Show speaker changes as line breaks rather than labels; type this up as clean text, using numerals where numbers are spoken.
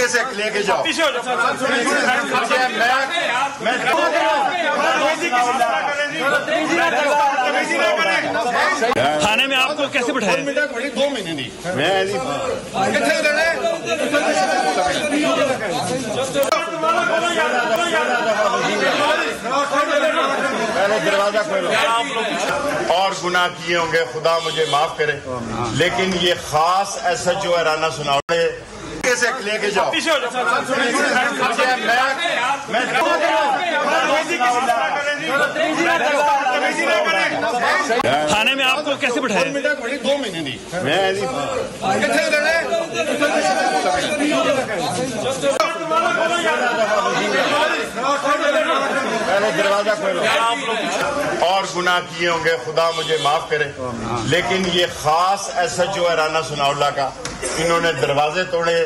से लेके जाओ।
थाने में आपको कैसे बिठाया?
2 महीने नहीं मैं पहले दरवाजा खोलो। और गुनाह किए होंगे, खुदा मुझे माफ करे, लेकिन ये खास SHO राना सुनाओ से लेके जाओ।
थाने में आपको कैसे बिठाया?
2 महीने नहीं मैं पहले दरवाजा खोलो। और गुनाह किए होंगे, खुदा मुझे माफ करे, लेकिन ये खास SHO राना सुनाउल्लाह का, इन्होंने दरवाजे तोड़े।